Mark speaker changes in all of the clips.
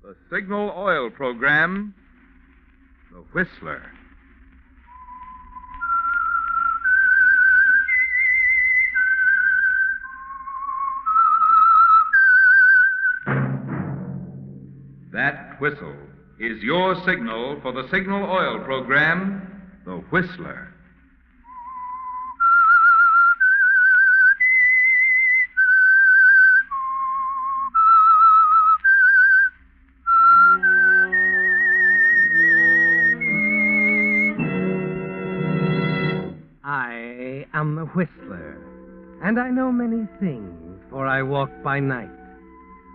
Speaker 1: The Signal Oil Program, The Whistler. That whistle is your signal for the Signal Oil Program, The Whistler.
Speaker 2: I am the Whistler, and I know many things, for I walk by night.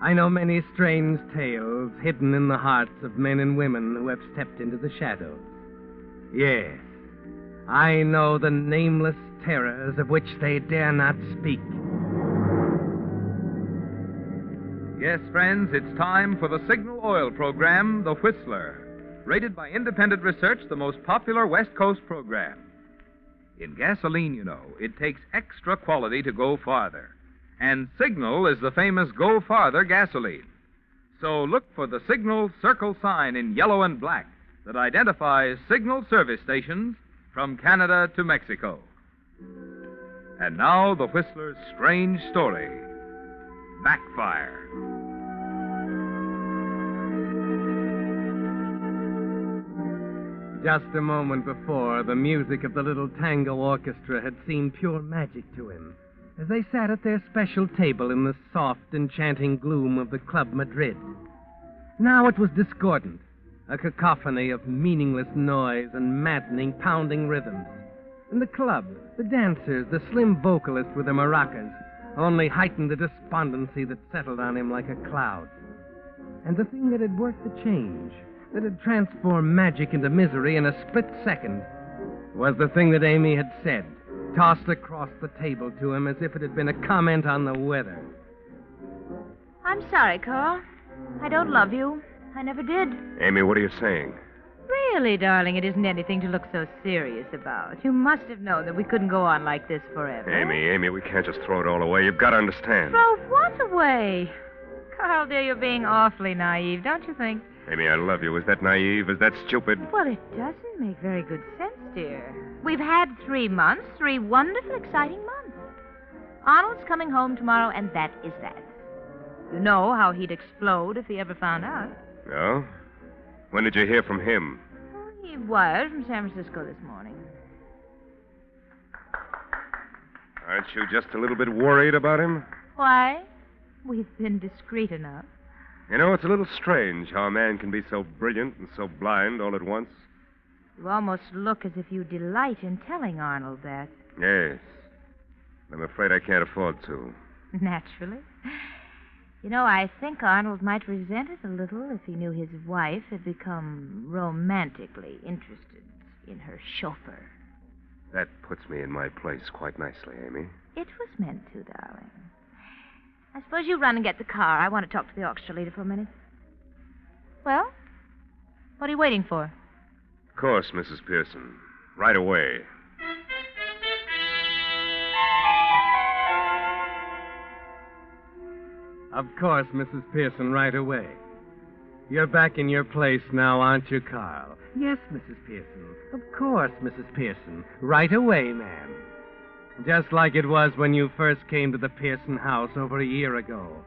Speaker 2: I know many strange tales hidden in the hearts of men and women who have stepped into the shadows. Yes, I know the nameless terrors of which they dare not speak.
Speaker 1: Yes, friends, it's time for the Signal Oil Program, The Whistler. Rated by independent research, the most popular West Coast program. In gasoline, you know, it takes extra quality to go farther. And Signal is the famous Go Farther gasoline. So look for the Signal circle sign in yellow and black that identifies Signal service stations from Canada to Mexico. And now, the Whistler's strange story, Backfire.
Speaker 2: Just a moment before, the music of the little tango orchestra had seemed pure magic to him as they sat at their special table in the soft, enchanting gloom of the Club Madrid. Now it was discordant, a cacophony of meaningless noise and maddening, pounding rhythms. And the club, the dancers, the slim vocalist with the maracas, only heightened the despondency that settled on him like a cloud. And the thing that had worked the change, that had transformed magic into misery in a split second, was the thing that Amy had said, tossed across the table to him as if it had been a comment on the weather.
Speaker 3: I'm sorry, Carl. I don't love you. I never did.
Speaker 4: Amy, what are you saying?
Speaker 3: Really, darling, it isn't anything to look so serious about. You must have known that we couldn't go on like this forever.
Speaker 4: Amy, we can't just throw it all away. You've got to understand.
Speaker 3: Throw what away? Carl, dear, you're being awfully naive, don't you think?
Speaker 4: Amy, I love you. Is that naive? Is that stupid?
Speaker 3: Well, it doesn't make very good sense, dear. We've had 3 months, 3 wonderful, exciting months. Arnold's coming home tomorrow, and that is that. You know how he'd explode if he ever found out.
Speaker 4: No? When did you hear from him?
Speaker 3: Well, he wired from San Francisco this morning.
Speaker 4: Aren't you just a little bit worried about him?
Speaker 3: Why? We've been discreet enough.
Speaker 4: You know, it's a little strange how a man can be so brilliant and so blind all at once.
Speaker 3: You almost look as if you delight in telling Arnold that.
Speaker 4: Yes. I'm afraid I can't afford to.
Speaker 3: Naturally. You know, I think Arnold might resent it a little if he knew his wife had become romantically interested in her chauffeur.
Speaker 4: That puts me in my place quite nicely, Amy.
Speaker 3: It was meant to, darling. I suppose you run and get the car. I want to talk to the orchestra leader for a minute. Well, what are you waiting for?
Speaker 4: Of course, Mrs. Pearson. Right away.
Speaker 2: Of course, Mrs. Pearson, right away. You're back in your place now, aren't you, Carl? Yes, Mrs. Pearson. Of course, Mrs. Pearson. Right away, ma'am. Just like it was when you first came to the Pearson house over a year ago.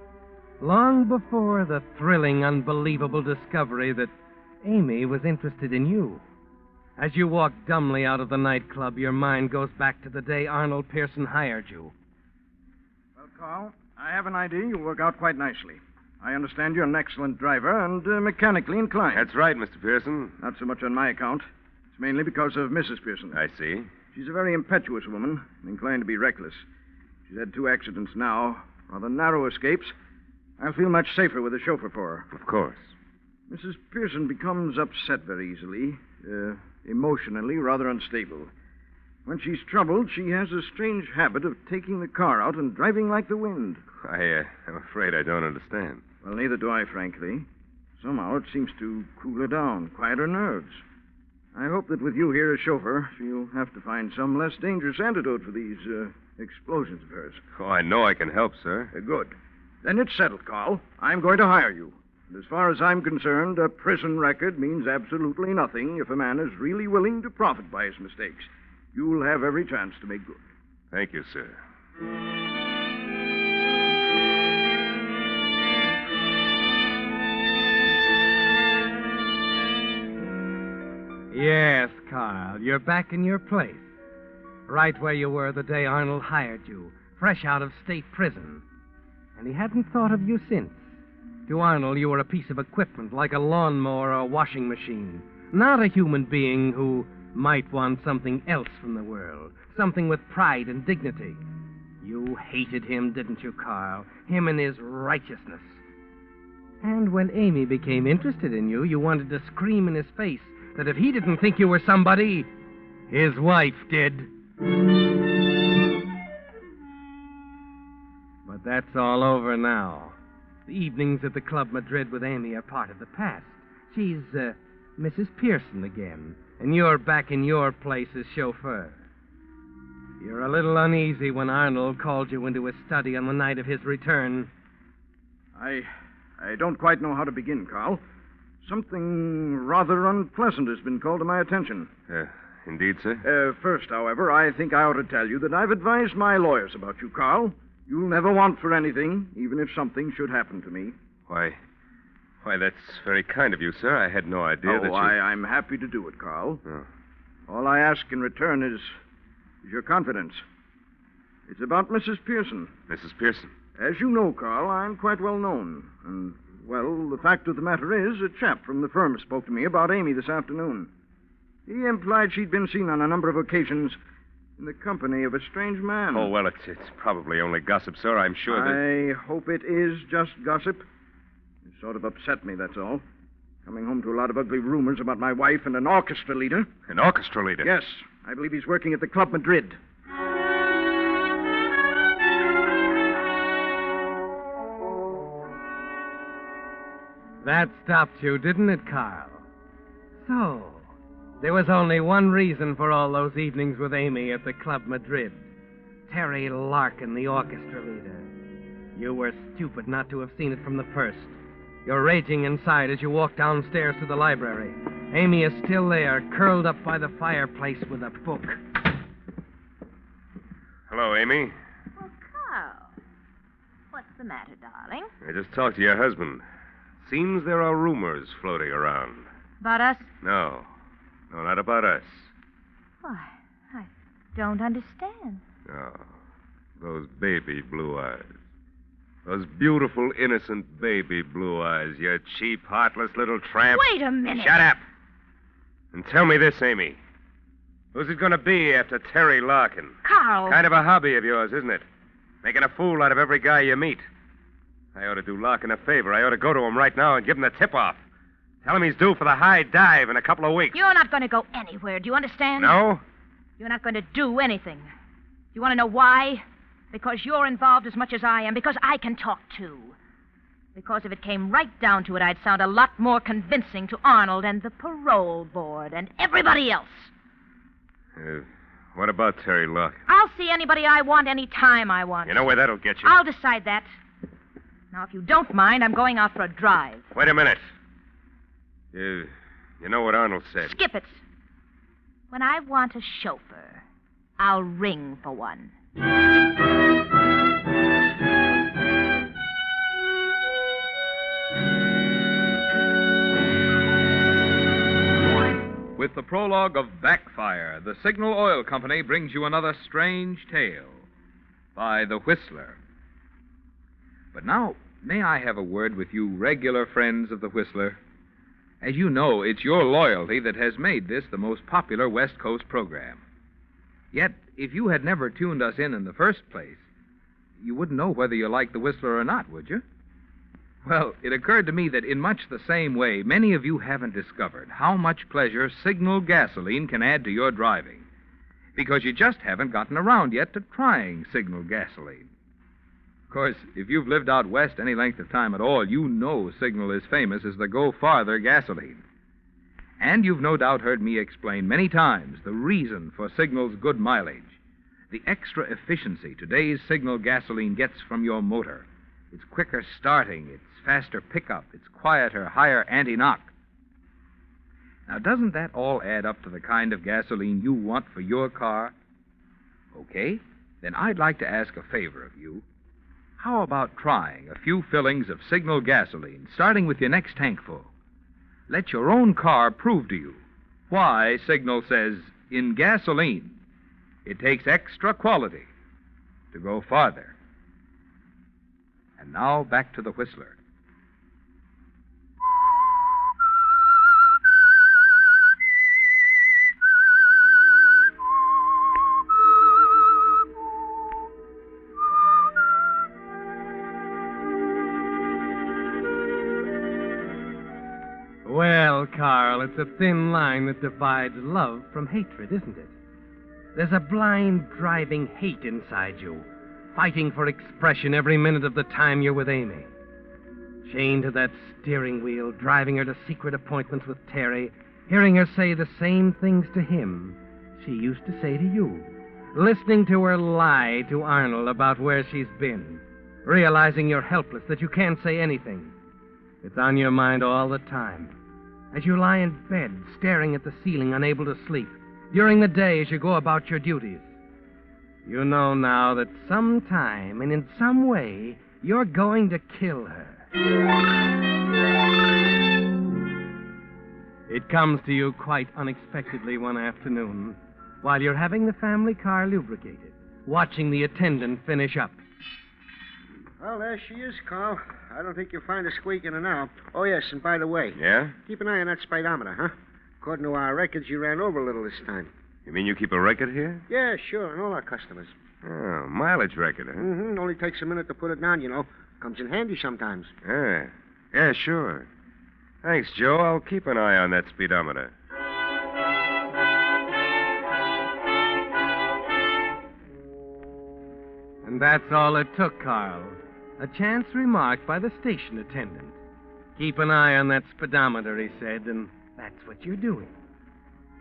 Speaker 2: Long before the thrilling, unbelievable discovery that Amy was interested in you. As you walk dumbly out of the nightclub, your mind goes back to the day Arnold Pearson hired you.
Speaker 5: Well, Carl, I have an idea you'll work out quite nicely. I understand you're an excellent driver and mechanically inclined.
Speaker 4: That's right, Mr. Pearson.
Speaker 5: Not so much on my account. It's mainly because of Mrs. Pearson.
Speaker 4: I see.
Speaker 5: She's a very impetuous woman and inclined to be reckless. She's had 2 accidents now, rather narrow escapes. I'll feel much safer with a chauffeur for her.
Speaker 4: Of course.
Speaker 5: Mrs. Pearson becomes upset very easily, emotionally rather unstable. When she's troubled, she has a strange habit of taking the car out and driving like the wind.
Speaker 4: I'm afraid I don't understand.
Speaker 5: Well, neither do I, frankly. Somehow it seems to cool her down, quiet her nerves. I hope that with you here as chauffeur, she'll have to find some less dangerous antidote for these explosions of hers.
Speaker 4: Oh, I know I can help, sir.
Speaker 5: Good. Then it's settled, Carl. I'm going to hire you. As far as I'm concerned, a prison record means absolutely nothing if a man is really willing to profit by his mistakes. You'll have every chance to make good.
Speaker 4: Thank you, sir.
Speaker 2: Yes, Carl, you're back in your place. Right where you were the day Arnold hired you, fresh out of state prison. And he hadn't thought of you since. To Arnold, you were a piece of equipment like a lawnmower or a washing machine, not a human being who might want something else from the world, something with pride and dignity. You hated him, didn't you, Carl? Him and his righteousness. And when Amy became interested in you, you wanted to scream in his face that if he didn't think you were somebody, his wife did. But that's all over now. The evenings at the Club Madrid with Amy are part of the past. She's Mrs. Pearson again, and you're back in your place as chauffeur. You're a little uneasy when Arnold called you into his study on the night of his return.
Speaker 5: I don't quite know how to begin, Carl. Something rather unpleasant has been called to my attention.
Speaker 4: Indeed, sir?
Speaker 5: First, however, I think I ought to tell you that I've advised my lawyers about you, Carl. You'll never want for anything, even if something should happen to me.
Speaker 4: Why, that's very kind of you, sir. I had no idea that you...
Speaker 5: I'm happy to do it, Carl.
Speaker 4: Oh.
Speaker 5: All I ask in return is your confidence. It's about Mrs. Pearson.
Speaker 4: Mrs. Pearson?
Speaker 5: As you know, Carl, I'm quite well known. And, well, the fact of the matter is, a chap from the firm spoke to me about Amy this afternoon. He implied she'd been seen on a number of occasions in the company of a strange man.
Speaker 4: Oh, well, it's probably only gossip, sir. I'm sure that...
Speaker 5: I hope it is just gossip. It sort of upset me, that's all. Coming home to a lot of ugly rumors about my wife and an orchestra leader.
Speaker 4: An orchestra leader?
Speaker 5: Yes. I believe he's working at the Club Madrid.
Speaker 2: That stopped you, didn't it, Carl? So, there was only one reason for all those evenings with Amy at the Club Madrid. Terry Larkin, the orchestra leader. You were stupid not to have seen it from the first. You're raging inside as you walk downstairs to the library. Amy is still there, curled up by the fireplace with a book.
Speaker 4: Hello, Amy.
Speaker 3: Oh, Carl. What's the matter, darling?
Speaker 4: I just talked to your husband. Seems there are rumors floating around.
Speaker 3: About us?
Speaker 4: No, not about us.
Speaker 3: Why, I don't understand.
Speaker 4: No, those baby blue eyes. Those beautiful, innocent baby blue eyes, you cheap, heartless little tramp.
Speaker 3: Wait a minute.
Speaker 4: Shut up. And tell me this, Amy. Who's it going to be after Terry Larkin?
Speaker 3: Carl.
Speaker 4: Kind of a hobby of yours, isn't it? Making a fool out of every guy you meet. I ought to do Larkin a favor. I ought to go to him right now and give him the tip-off. Tell him he's due for the high dive in a couple of weeks.
Speaker 3: You're not going to go anywhere. Do you understand?
Speaker 4: No?
Speaker 3: You're not going to do anything. Do you want to know why? Because you're involved as much as I am. Because I can talk, too. Because if it came right down to it, I'd sound a lot more convincing to Arnold and the parole board and everybody else.
Speaker 4: What about Terry Larkin?
Speaker 3: I'll see anybody I want any time I want.
Speaker 4: You know where that'll get you?
Speaker 3: I'll decide that. Now, if you don't mind, I'm going out for a drive.
Speaker 4: Wait a minute. You know what Arnold said.
Speaker 3: Skip it. When I want a chauffeur, I'll ring for one.
Speaker 1: With the prologue of Backfire, the Signal Oil Company brings you another strange tale by The Whistler. But now, may I have a word with you regular friends of The Whistler? As you know, it's your loyalty that has made this the most popular West Coast program. Yet, if you had never tuned us in the first place, you wouldn't know whether you liked The Whistler or not, would you? Well, it occurred to me that in much the same way, many of you haven't discovered how much pleasure Signal gasoline can add to your driving, because you just haven't gotten around yet to trying Signal gasoline. Of course, if you've lived out west any length of time at all, you know Signal is famous as the go-farther gasoline. And you've no doubt heard me explain many times the reason for Signal's good mileage, the extra efficiency today's Signal gasoline gets from your motor, It's quicker starting. It's faster pickup. It's quieter, higher anti-knock. Now, doesn't that all add up to the kind of gasoline you want for your car? Okay, then I'd like to ask a favor of you. How about trying a few fillings of Signal gasoline, starting with your next tankful? Let your own car prove to you why Signal says in gasoline it takes extra quality to go farther. And now back to the Whistler.
Speaker 2: Well, Carl, it's a thin line that divides love from hatred, isn't it? There's a blind, driving hate inside you, fighting for expression every minute of the time you're with Amy. Chained to that steering wheel, driving her to secret appointments with Terry, hearing her say the same things to him she used to say to you, listening to her lie to Arnold about where she's been, realizing you're helpless, that you can't say anything. It's on your mind all the time. As you lie in bed, staring at the ceiling, unable to sleep, during the day as you go about your duties. You know now that sometime and in some way, you're going to kill her. It comes to you quite unexpectedly one afternoon, while you're having the family car lubricated, watching the attendant finish up.
Speaker 6: Well, there she is, Carl. I don't think you'll find her squeaking her now. Oh, yes, and by the way.
Speaker 4: Yeah?
Speaker 6: Keep an eye on that speedometer, huh? According to our records, you ran over a little this time.
Speaker 4: You mean you keep a record here?
Speaker 6: Yeah, sure, and all our customers.
Speaker 4: Oh, mileage record, huh?
Speaker 6: Mm-hmm. Only takes a minute to put it down, you know. Comes in handy sometimes.
Speaker 4: Yeah, sure. Thanks, Joe. I'll keep an eye on that speedometer.
Speaker 2: And that's all it took, Carl. A chance remark by the station attendant. Keep an eye on that speedometer, he said, and that's what you're doing.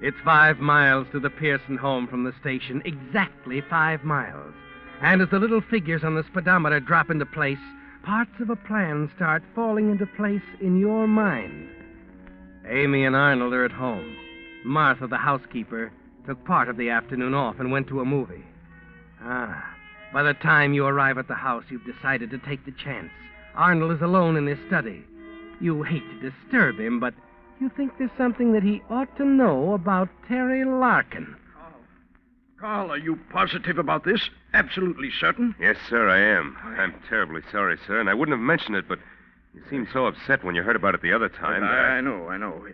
Speaker 2: It's 5 miles to the Pearson home from the station, exactly 5 miles. And as the little figures on the speedometer drop into place, parts of a plan start falling into place in your mind. Amy and Arnold are at home. Martha, the housekeeper, took part of the afternoon off and went to a movie. By the time you arrive at the house, you've decided to take the chance. Arnold is alone in his study. You hate to disturb him, but you think there's something that he ought to know about Terry Larkin.
Speaker 5: Carl, are you positive about this? Absolutely certain?
Speaker 4: Yes, sir, I am. I'm terribly sorry, sir, and I wouldn't have mentioned it, but you seemed so upset when you heard about it the other time.
Speaker 5: I know.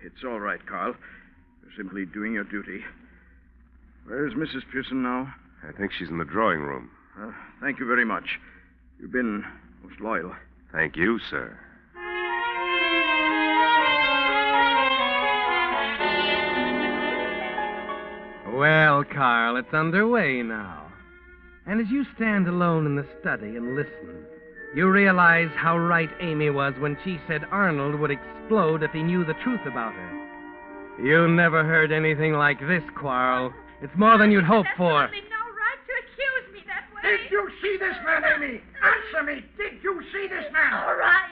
Speaker 5: It's all right, Carl. You're simply doing your duty. Where's Mrs. Pearson now?
Speaker 4: I think she's in the drawing room.
Speaker 5: Thank you very much. You've been most loyal.
Speaker 4: Thank you, sir.
Speaker 2: Well, Carl, it's underway now. And as you stand alone in the study and listen, you realize how right Amy was when she said Arnold would explode if he knew the truth about her. You never heard anything like this, Quarrel. It's more than you'd hoped for.
Speaker 3: There's no right to accuse me that way.
Speaker 7: Did you see this man, Amy? Answer me. Did you see this man?
Speaker 3: All right,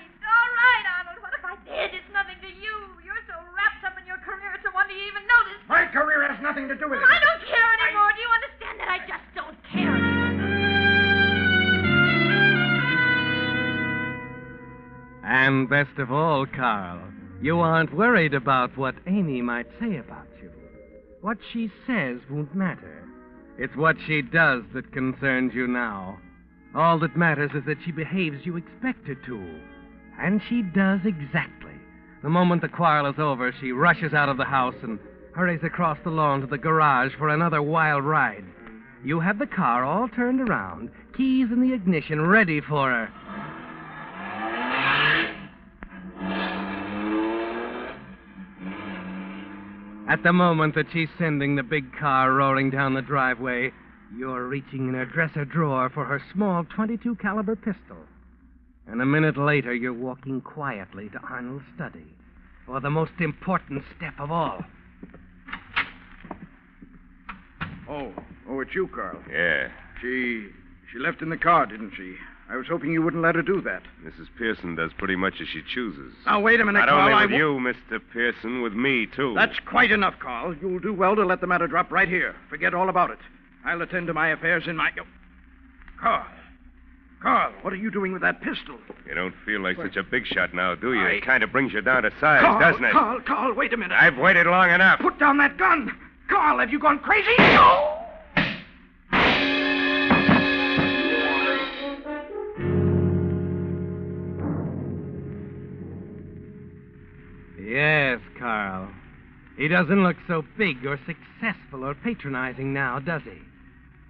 Speaker 3: Arnold. What if I did? It's nothing to you. You're so wrapped up in your career, it's a wonder you even noticed.
Speaker 7: My career has nothing to do with it.
Speaker 3: I don't care anymore. Do you understand that? I just don't care anymore.
Speaker 2: And best of all, Carl, you aren't worried about what Amy might say about you. What she says won't matter. It's what she does that concerns you now. All that matters is that she behaves you expect her to. And she does exactly. The moment the quarrel is over, she rushes out of the house and hurries across the lawn to the garage for another wild ride. You have the car all turned around, keys in the ignition, ready for her. At the moment that she's sending the big car roaring down the driveway, you're reaching in her dresser drawer for her small .22 caliber pistol. And a minute later, you're walking quietly to Arnold's study for the most important step of all.
Speaker 5: Oh, it's you, Carl.
Speaker 4: Yeah.
Speaker 5: She left in the car, didn't she? I was hoping you wouldn't let her do that.
Speaker 4: Mrs. Pearson does pretty much as she chooses.
Speaker 5: Now, wait a minute,
Speaker 4: Not
Speaker 5: Carl.
Speaker 4: only with you, Mr. Pearson, with me, too.
Speaker 5: That's quite enough, Carl. You'll do well to let the matter drop right here. Forget all about it. I'll attend to my affairs in my... Carl. Carl, what are you doing with that pistol?
Speaker 4: You don't feel like such a big shot now, do you? It kind of brings you down to size, doesn't it?
Speaker 5: Carl, wait a minute.
Speaker 4: I've waited long enough.
Speaker 5: Put down that gun. Carl, have you gone crazy?
Speaker 2: Yes, Carl. He doesn't look so big or successful or patronizing now, does he?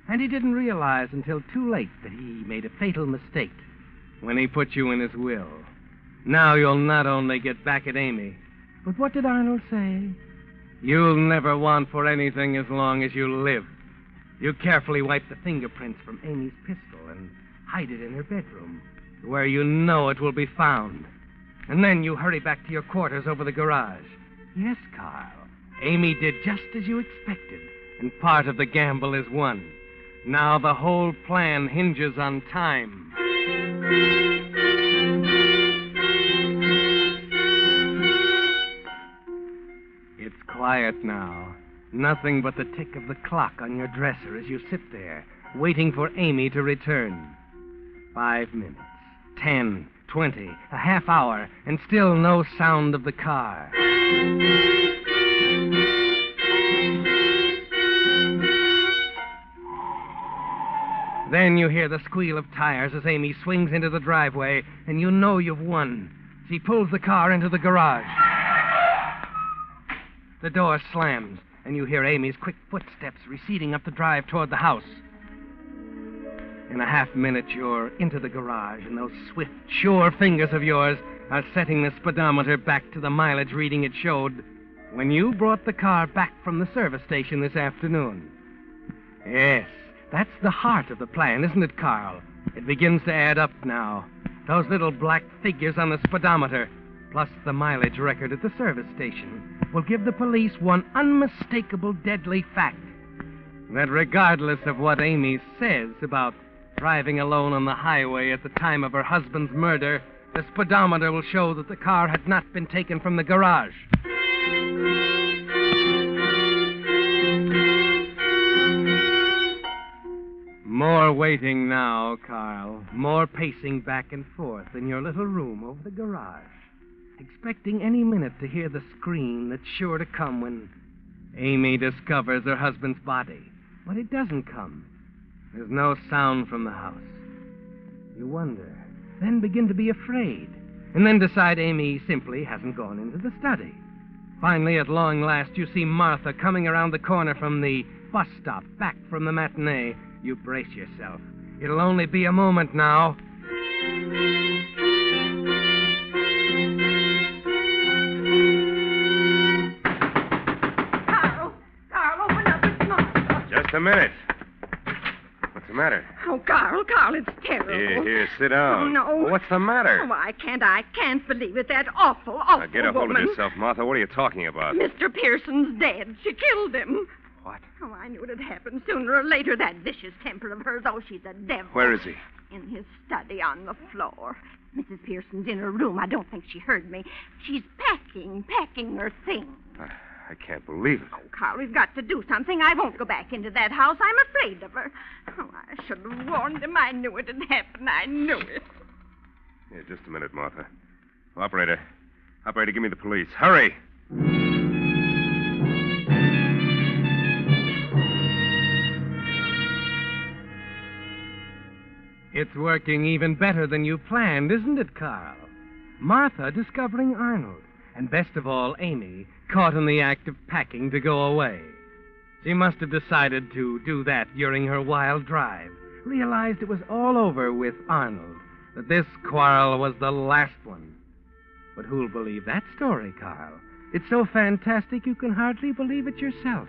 Speaker 2: And he didn't realize until too late that he made a fatal mistake when he put you in his will. Now you'll not only get back at Amy, but what did Arnold say? You'll never want for anything as long as you live. You carefully wipe the fingerprints from Amy's pistol and hide it in her bedroom, where you know it will be found. And then you hurry back to your quarters over the garage. Yes, Carl, Amy did just as you expected, and part of the gamble is won. Now the whole plan hinges on time. It's quiet now. Nothing but the tick of the clock on your dresser as you sit there, waiting for Amy to return. 5 minutes, 10, 20, a half hour, and still no sound of the car. Then you hear the squeal of tires as Amy swings into the driveway, and you know you've won. She pulls the car into the garage. The door slams, and you hear Amy's quick footsteps receding up the drive toward the house. In a half minute, you're into the garage, and those swift, sure fingers of yours are setting the speedometer back to the mileage reading it showed when you brought the car back from the service station this afternoon. Yes, that's the heart of the plan, isn't it, Carl? It begins to add up now. Those little black figures on the speedometer, plus the mileage record at the service station, will give the police one unmistakable deadly fact. That regardless of what Amy says about driving alone on the highway at the time of her husband's murder, the speedometer will show that the car had not been taken from the garage. More waiting now, Carl. More pacing back and forth in your little room over the garage, expecting any minute to hear the scream that's sure to come when Amy discovers her husband's body. But it doesn't come. There's no sound from the house. You wonder, then begin to be afraid, and then decide Amy simply hasn't gone into the study. Finally, at long last, you see Martha coming around the corner from the bus stop, back from the matinee. You brace yourself. It'll only be a moment now.
Speaker 8: Carl, open up. It's Martha.
Speaker 4: Just a minute. What's the matter?
Speaker 8: Oh, Carl, it's terrible.
Speaker 4: Here, sit down.
Speaker 8: Oh, no.
Speaker 4: Well, what's the matter?
Speaker 8: Oh, I can't believe it. That awful
Speaker 4: Now, get a hold
Speaker 8: woman.
Speaker 4: of yourself, Martha. What are you talking about?
Speaker 8: Mr. Pearson's dead. She killed him.
Speaker 4: What?
Speaker 8: Oh, I knew it'd happen sooner or later. That vicious temper of hers. Oh, she's a devil.
Speaker 4: Where is he?
Speaker 8: In his study on the floor. Mrs. Pearson's in her room. I don't think she heard me. She's packing her things.
Speaker 4: I can't believe it.
Speaker 8: Oh, Carl, we've got to do something. I won't go back into that house. I'm afraid of her. Oh, I should have warned him. I knew it'd happen. I knew it.
Speaker 4: Yeah, just a minute, Martha. Operator, give me the police. Hurry!
Speaker 2: It's working even better than you planned, isn't it, Carl? Martha discovering Arnold, and best of all, Amy, caught in the act of packing to go away. She must have decided to do that during her wild drive, realized it was all over with Arnold, that this quarrel was the last one. But who'll believe that story, Carl? It's so fantastic you can hardly believe it yourself.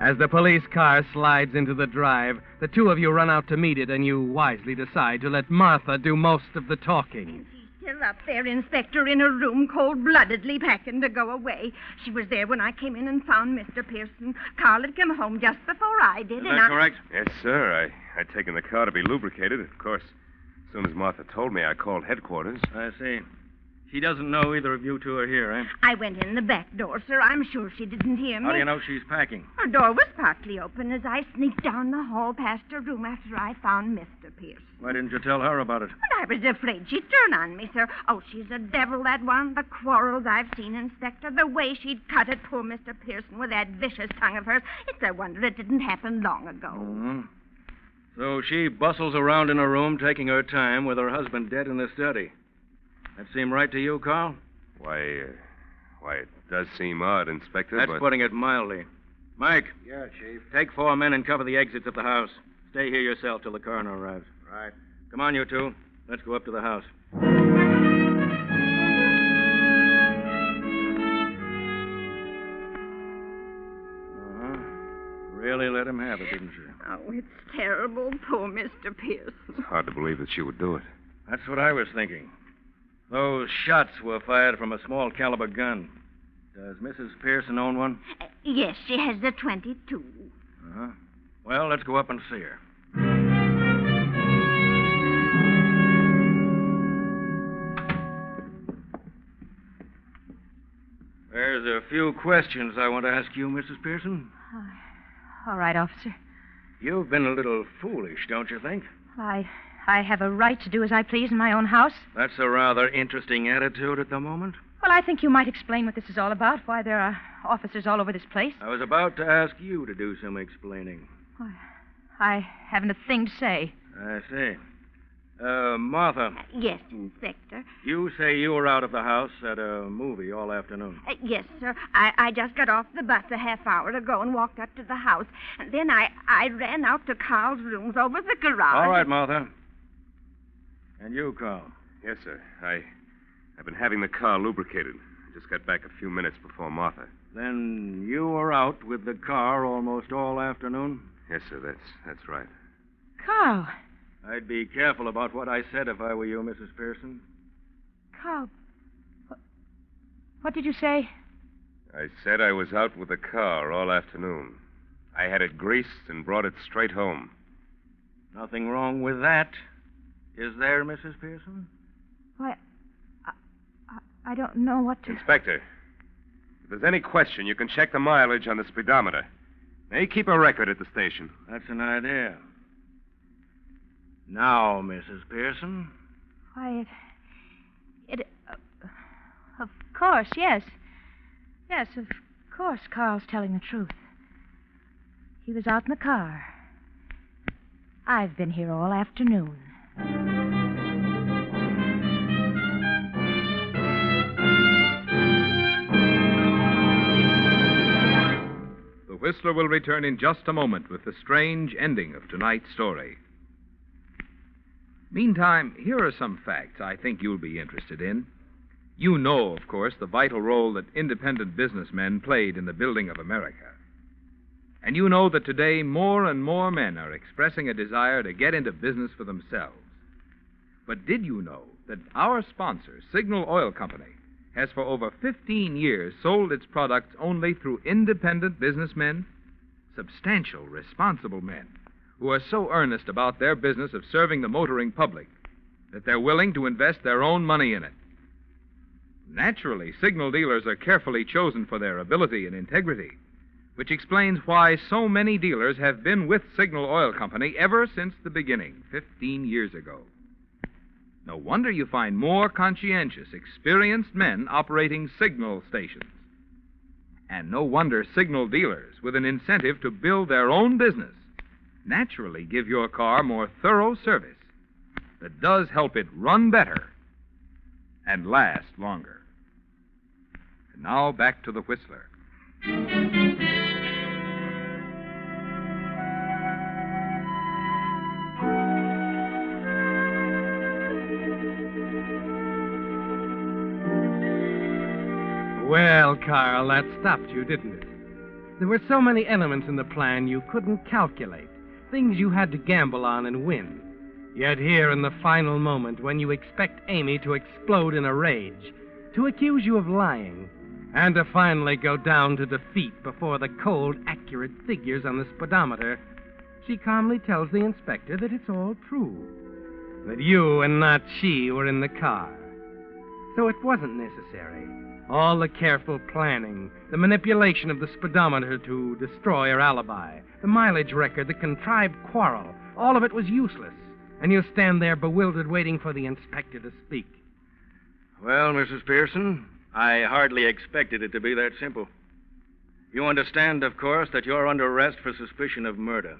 Speaker 2: As the police car slides into the drive, the two of you run out to meet it, and you wisely decide to let Martha do most of the talking.
Speaker 8: Still up there, Inspector, in her room, cold-bloodedly packing to go away. She was there when I came in and found Mr. Pearson. Carl had come home just before I did,
Speaker 9: Is that correct?
Speaker 4: Yes, sir. I'd taken the car to be lubricated. Of course, as soon as Martha told me, I called headquarters.
Speaker 9: I see. She doesn't know either of you two are here, eh?
Speaker 8: I went in the back door, sir. I'm sure she didn't hear me.
Speaker 9: How do you know she's packing?
Speaker 8: Her door was partly open as I sneaked down the hall past her room after I found Mr. Pearson.
Speaker 9: Why didn't you tell her about it?
Speaker 8: But I was afraid she'd turn on me, sir. Oh, she's a devil, that one. The quarrels I've seen, Inspector. The way she'd cut at poor Mr. Pearson with that vicious tongue of hers. It's a wonder it didn't happen long ago.
Speaker 9: Mm-hmm. So she bustles around in her room, taking her time with her husband dead in the study. That seem right to you, Carl?
Speaker 4: Why, it does seem odd, Inspector,
Speaker 9: That's
Speaker 4: but...
Speaker 9: putting it mildly. Mike,
Speaker 6: Yeah, Chief.
Speaker 9: take 4 men and cover the exits of the house. Stay here yourself till the coroner arrives.
Speaker 6: Right.
Speaker 9: Come on, you two. Let's go up to the house. Really let him have it, didn't she?
Speaker 8: Oh, it's terrible. Poor Mr. Pearson.
Speaker 4: It's hard to believe that she would do it.
Speaker 9: That's what I was thinking. Those shots were fired from a small caliber gun. Does Mrs. Pearson own one?
Speaker 8: Yes, she has the 22.
Speaker 9: Uh-huh. Well, let's go up and see her. There's a few questions I want to ask you, Mrs. Pearson.
Speaker 3: All right, officer.
Speaker 9: You've been a little foolish, don't you think?
Speaker 3: I have a right to do as I please in my own house.
Speaker 9: That's a rather interesting attitude at the moment.
Speaker 3: Well, I think you might explain what this is all about, why there are officers all over this place.
Speaker 9: I was about to ask you to do some explaining.
Speaker 3: I haven't a thing to say.
Speaker 9: I see. Martha,
Speaker 8: Yes, Inspector.
Speaker 9: you say you were out of the house at a movie all afternoon.
Speaker 8: Yes, sir. I just got off the bus a half hour ago and walked up to the house. And then I ran out to Carl's rooms over the garage.
Speaker 9: All right, Martha. And you, Carl?
Speaker 4: Yes, sir. I've been having the car lubricated. I just got back a few minutes before Martha.
Speaker 9: Then you were out with the car almost all afternoon?
Speaker 4: Yes, sir, that's right.
Speaker 3: Carl.
Speaker 9: I'd be careful about what I said if I were you, Mrs. Pearson.
Speaker 3: Carl. What did you say?
Speaker 4: I said I was out with the car all afternoon. I had it greased and brought it straight home.
Speaker 9: Nothing wrong with that, is there, Mrs. Pearson?
Speaker 3: Why, I don't know what to...
Speaker 4: Inspector, if there's any question, you can check the mileage on the speedometer. They keep a record at the station.
Speaker 9: That's an idea. Now, Mrs. Pearson.
Speaker 3: Why, of course, yes. Yes, of course, Carl's telling the truth. He was out in the car. I've been here all afternoon.
Speaker 1: The Whistler will return in just a moment with the strange ending of tonight's story. Meantime, here are some facts I think you'll be interested in. You know, of course, the vital role that independent businessmen played in the building of America. And you know that today more and more men are expressing a desire to get into business for themselves. But did you know that our sponsor, Signal Oil Company, has for over 15 years sold its products only through independent businessmen? Substantial, responsible men who are so earnest about their business of serving the motoring public that they're willing to invest their own money in it. Naturally, Signal dealers are carefully chosen for their ability and integrity, which explains why so many dealers have been with Signal Oil Company ever since the beginning, 15 years ago. No wonder you find more conscientious, experienced men operating Signal stations. And no wonder Signal dealers, with an incentive to build their own business, naturally give your car more thorough service that does help it run better and last longer. And now back to the Whistler.
Speaker 2: Well, Carl, that stopped you, didn't it? There were so many elements in the plan you couldn't calculate. Things you had to gamble on and win. Yet here in the final moment, when you expect Amy to explode in a rage, to accuse you of lying, and to finally go down to defeat before the cold, accurate figures on the speedometer, she calmly tells the inspector that it's all true, that you and not she were in the car. So it wasn't necessary. All the careful planning, the manipulation of the speedometer to destroy her alibi, the mileage record, the contrived quarrel, all of it was useless. And you stand there bewildered, waiting for the inspector to speak.
Speaker 9: Well, Mrs. Pearson, I hardly expected it to be that simple. You understand, of course, that you're under arrest for suspicion of murder.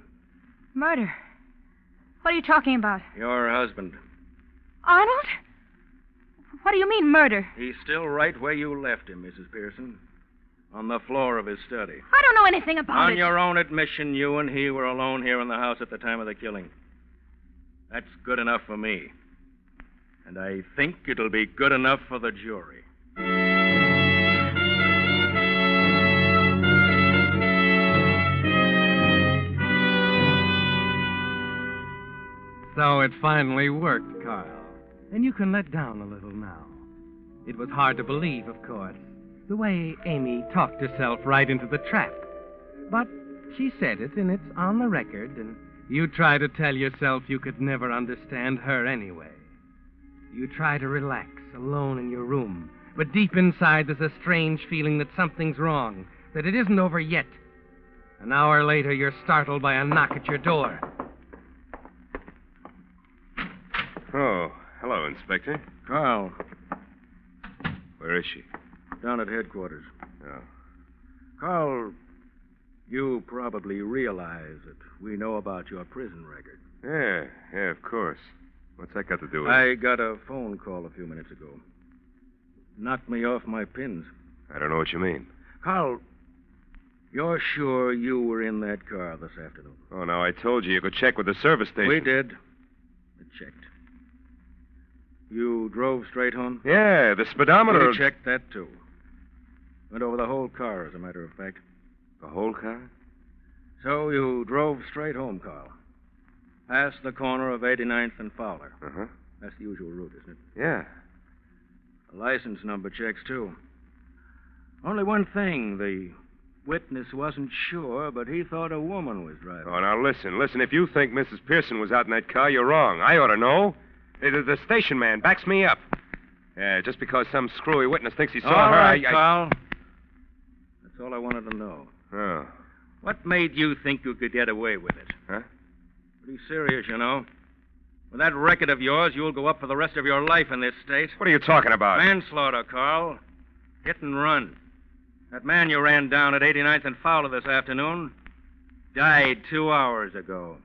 Speaker 3: Murder? What are you talking about?
Speaker 9: Your husband.
Speaker 3: Arnold? What do you mean, murder?
Speaker 9: He's still right where you left him, Mrs. Pearson. On the floor of his study.
Speaker 3: I don't know anything about it.
Speaker 9: On your own admission, you and he were alone here in the house at the time of the killing. That's good enough for me. And I think it'll be good enough for the jury.
Speaker 2: So it finally worked, Carl. And you can let down a little now. It was hard to believe, of course, the way Amy talked herself right into the trap. But she said it, and it's on the record, and you try to tell yourself you could never understand her anyway. You try to relax, alone in your room, but deep inside there's a strange feeling that something's wrong, that it isn't over yet. An hour later, you're startled by a knock at your door.
Speaker 4: Oh, hello, Inspector.
Speaker 9: Carl,
Speaker 4: Where is she?
Speaker 9: down at headquarters.
Speaker 4: Oh.
Speaker 9: Carl, you probably realize that we know about your prison record.
Speaker 4: Yeah, of course. What's that got to do with it?
Speaker 9: I got a phone call a few minutes ago. Knocked me off my pins.
Speaker 4: I don't know what you mean.
Speaker 9: Carl, you're sure you were in that car this afternoon?
Speaker 4: Oh, now, I told you could check with the service station.
Speaker 9: We did. It checked. You drove straight home?
Speaker 4: Yeah, the speedometer...
Speaker 9: We checked that, too. Went over the whole car, as a matter of fact.
Speaker 4: The whole car?
Speaker 9: So you drove straight home, Carl. Past the corner of 89th and Fowler.
Speaker 4: Uh-huh.
Speaker 9: That's the usual route, isn't it?
Speaker 4: Yeah.
Speaker 9: The license number checks, too. Only one thing. The witness wasn't sure, but he thought a woman was driving.
Speaker 4: Oh, now, listen. If you think Mrs. Pearson was out in that car, you're wrong. I ought to know. The station man backs me up. Yeah, just because some screwy witness thinks he saw
Speaker 9: All
Speaker 4: her,
Speaker 9: right, Carl. That's all I wanted to know.
Speaker 4: Oh.
Speaker 9: What made you think you could get away with it?
Speaker 4: Huh?
Speaker 9: Pretty serious, you know. With that record of yours, you'll go up for the rest of your life in this state.
Speaker 4: What are you talking about?
Speaker 9: Manslaughter, Carl. Hit and run. That man you ran down at 89th and Fowler this afternoon died 2 hours ago.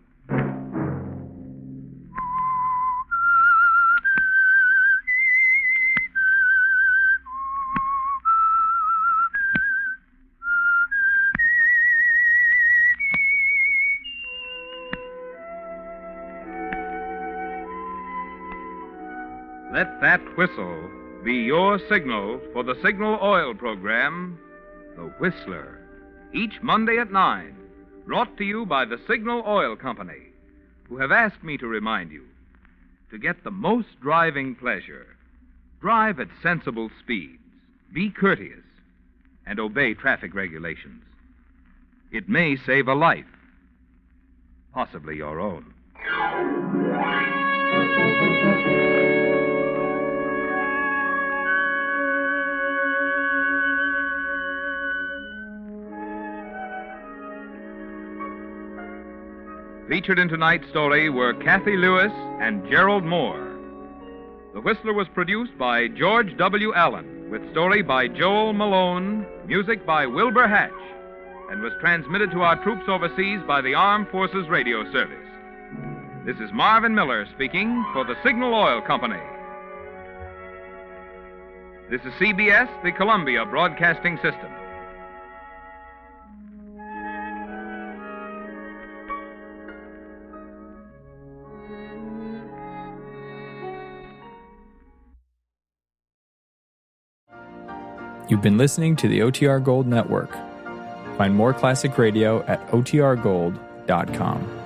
Speaker 1: Let that whistle be your signal for the Signal Oil program, The Whistler, each Monday at 9, brought to you by the Signal Oil Company, who have asked me to remind you, to get the most driving pleasure, drive at sensible speeds, be courteous, and obey traffic regulations. It may save a life, possibly your own. Featured in tonight's story were Kathy Lewis and Gerald Moore. The Whistler was produced by George W. Allen, with story by Joel Malone, music by Wilbur Hatch, and was transmitted to our troops overseas by the Armed Forces Radio Service. This is Marvin Miller speaking for the Signal Oil Company. This is CBS, the Columbia Broadcasting System.
Speaker 10: You've been listening to the OTR Gold Network. Find more classic radio at otrgold.com.